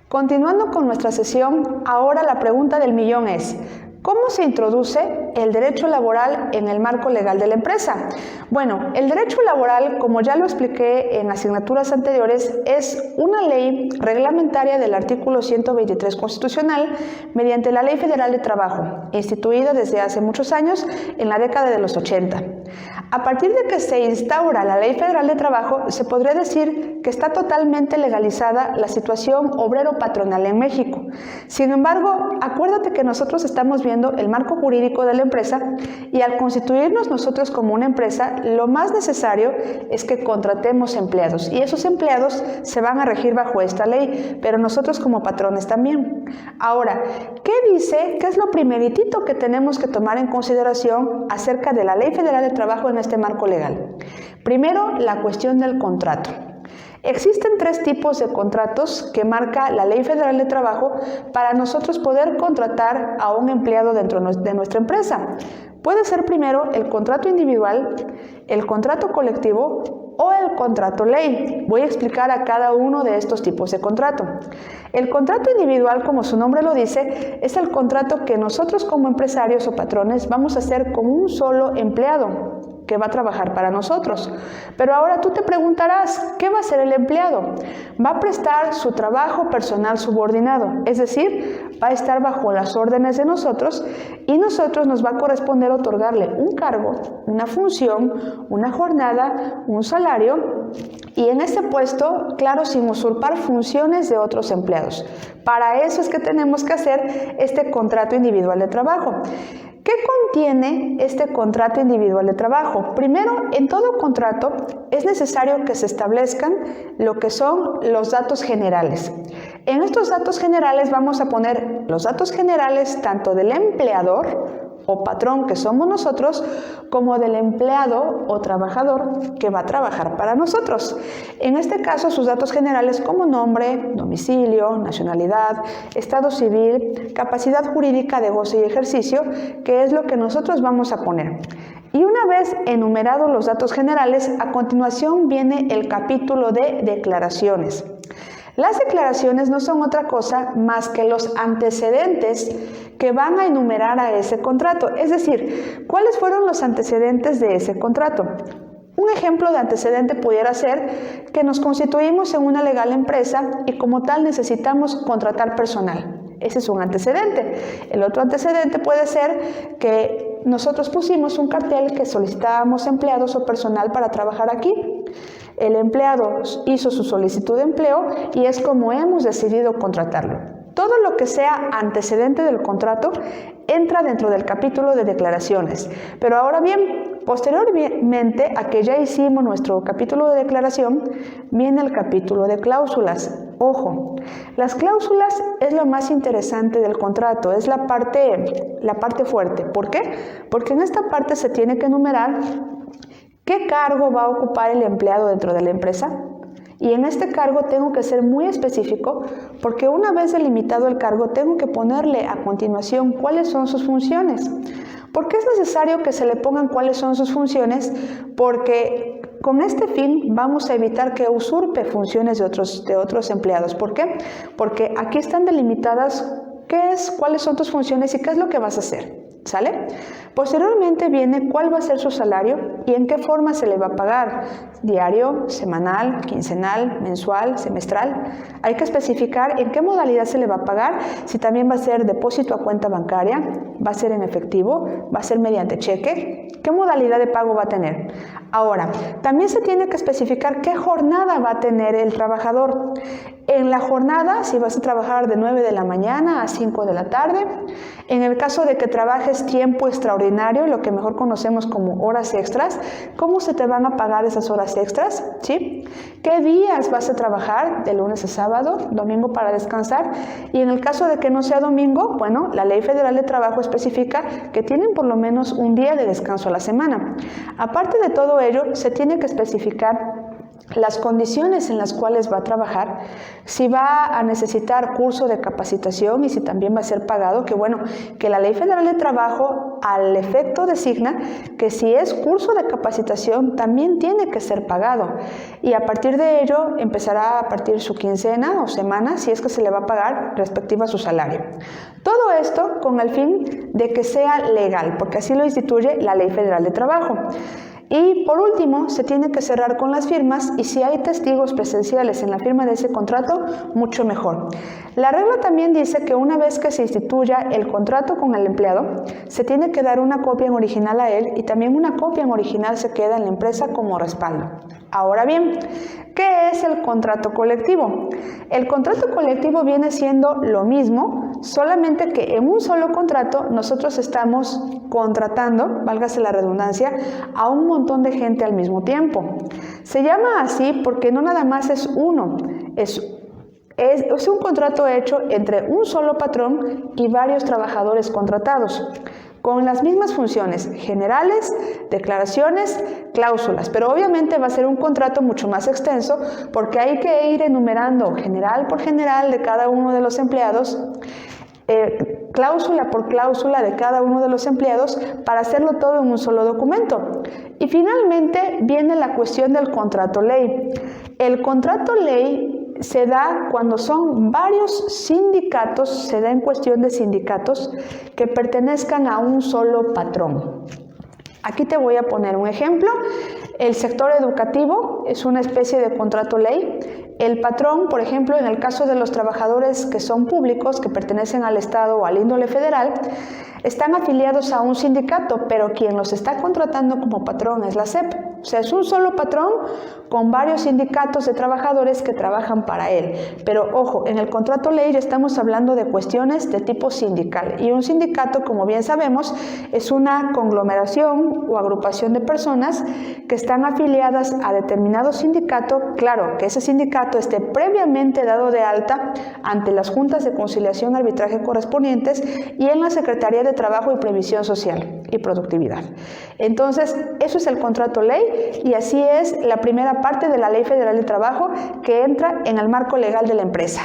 Continuando con nuestra sesión, ahora la pregunta del millón es: ¿cómo se introduce el derecho laboral en el marco legal de la empresa? Bueno, el derecho laboral, como ya lo expliqué en asignaturas anteriores, es una ley reglamentaria del artículo 123 constitucional mediante la Ley Federal de Trabajo, instituida desde hace muchos años, en la década de los 80. A partir de que se instaura la Ley Federal de Trabajo, se podría decir que está totalmente legalizada la situación obrero-patronal en México. Sin embargo, acuérdate que nosotros estamos viendo el marco jurídico de la empresa y al constituirnos nosotros como una empresa, lo más necesario es que contratemos empleados y esos empleados se van a regir bajo esta ley, pero nosotros como patrones también. Ahora, ¿qué dice? ¿Qué es lo primeritito que tenemos que tomar en consideración acerca de la Ley Federal de Trabajo en este marco legal? Primero, la cuestión del contrato. Existen 3 tipos de contratos que marca la Ley Federal de Trabajo para nosotros poder contratar a un empleado dentro de nuestra empresa. Puede ser primero el contrato individual, el contrato colectivo o el contrato ley. Voy a explicar a cada uno de estos tipos de contrato. El contrato individual, como su nombre lo dice, es el contrato que nosotros como empresarios o patrones vamos a hacer con un solo empleado que va a trabajar para nosotros. Pero ahora tú te preguntarás, ¿qué va a hacer el empleado? Va a prestar su trabajo personal subordinado, es decir, va a estar bajo las órdenes de nosotros y nosotros nos va a corresponder otorgarle un cargo, una función, una jornada, un salario y en ese puesto, claro, sin usurpar funciones de otros empleados. Para eso es que tenemos que hacer este contrato individual de trabajo. ¿Qué contiene este contrato individual de trabajo? Primero, en todo contrato es necesario que se establezcan lo que son los datos generales. En estos datos generales vamos a poner los datos generales tanto del empleador o patrón que somos nosotros, como del empleado o trabajador que va a trabajar para nosotros. En este caso, sus datos generales como nombre, domicilio, nacionalidad, estado civil, capacidad jurídica de goce y ejercicio, que es lo que nosotros vamos a poner. Y una vez enumerados los datos generales, a continuación viene el capítulo de declaraciones. Las declaraciones no son otra cosa más que los antecedentes que van a enumerar a ese contrato, es decir, ¿cuáles fueron los antecedentes de ese contrato? Un ejemplo de antecedente pudiera ser que nos constituimos en una legal empresa y como tal necesitamos contratar personal. Ese es un antecedente. El otro antecedente puede ser que nosotros pusimos un cartel que solicitábamos empleados o personal para trabajar aquí. El empleado hizo su solicitud de empleo y es como hemos decidido contratarlo. Todo lo que sea antecedente del contrato entra dentro del capítulo de declaraciones. Pero ahora bien, posteriormente a que ya hicimos nuestro capítulo de declaración, viene el capítulo de cláusulas. Ojo, las cláusulas es lo más interesante del contrato, es la parte fuerte. ¿Por qué? Porque en esta parte se tiene que enumerar qué cargo va a ocupar el empleado dentro de la empresa. Y en este cargo tengo que ser muy específico porque una vez delimitado el cargo tengo que ponerle a continuación cuáles son sus funciones. ¿Por qué es necesario que se le pongan cuáles son sus funciones? Porque con este fin vamos a evitar que usurpe funciones de otros empleados. ¿Por qué? Porque aquí están delimitadas cuáles son tus funciones y qué es lo que vas a hacer. ¿Sale? Posteriormente viene cuál va a ser su salario y en qué forma se le va a pagar, diario, semanal, quincenal, mensual, semestral. Hay que especificar en qué modalidad se le va a pagar, si también va a ser depósito a cuenta bancaria, va a ser en efectivo, va a ser mediante cheque, qué modalidad de pago va a tener. Ahora, también se tiene que especificar qué jornada va a tener el trabajador. En la jornada, si vas a trabajar de 9 de la mañana a 5 de la tarde, en el caso de que trabajes tiempo extraordinario, lo que mejor conocemos como horas extras, ¿cómo se te van a pagar esas horas extras? ¿Sí? ¿Qué días vas a trabajar? De lunes a sábado, domingo para descansar. Y en el caso de que no sea domingo, bueno, la Ley Federal de Trabajo especifica que tienen por lo menos un día de descanso a la semana. Aparte de todo ello, se tiene que especificar las condiciones en las cuales va a trabajar, si va a necesitar curso de capacitación y si también va a ser pagado, que bueno, que la Ley Federal de Trabajo al efecto designa que si es curso de capacitación también tiene que ser pagado y a partir de ello empezará a partir su quincena o semana si es que se le va a pagar respectiva a su salario. Todo esto con el fin de que sea legal, porque así lo instituye la Ley Federal de Trabajo. Y por último, se tiene que cerrar con las firmas y si hay testigos presenciales en la firma de ese contrato, mucho mejor. La regla también dice que una vez que se instituya el contrato con el empleado, se tiene que dar una copia en original a él y también una copia en original se queda en la empresa como respaldo. Ahora bien, ¿qué es el contrato colectivo? El contrato colectivo viene siendo lo mismo, solamente que en un solo contrato nosotros estamos contratando, válgase la redundancia, a un montón de gente al mismo tiempo. Se llama así porque no nada más es uno, es un contrato hecho entre un solo patrón y varios trabajadores contratados, con las mismas funciones generales, declaraciones, cláusulas, pero obviamente va a ser un contrato mucho más extenso porque hay que ir enumerando general por general de cada uno de los empleados, cláusula por cláusula de cada uno de los empleados para hacerlo todo en un solo documento. Y finalmente viene la cuestión del contrato ley. El contrato ley se da cuando son varios sindicatos, se da en cuestión de sindicatos que pertenezcan a un solo patrón. Aquí te voy a poner un ejemplo. El sector educativo es una especie de contrato ley. El patrón, por ejemplo, en el caso de los trabajadores que son públicos, que pertenecen al Estado o al índole federal, están afiliados a un sindicato, pero quien los está contratando como patrón es la SEP. O sea, es un solo patrón con varios sindicatos de trabajadores que trabajan para él. Pero ojo, en el contrato ley ya estamos hablando de cuestiones de tipo sindical. Y un sindicato, como bien sabemos, es una conglomeración o agrupación de personas que están afiliadas a determinado sindicato. Claro, que ese sindicato esté previamente dado de alta ante las juntas de conciliación y arbitraje correspondientes y en la Secretaría de Trabajo y Previsión Social y Productividad. Entonces, eso es el contrato ley y así es la primera parte de la Ley Federal de Trabajo que entra en el marco legal de la empresa.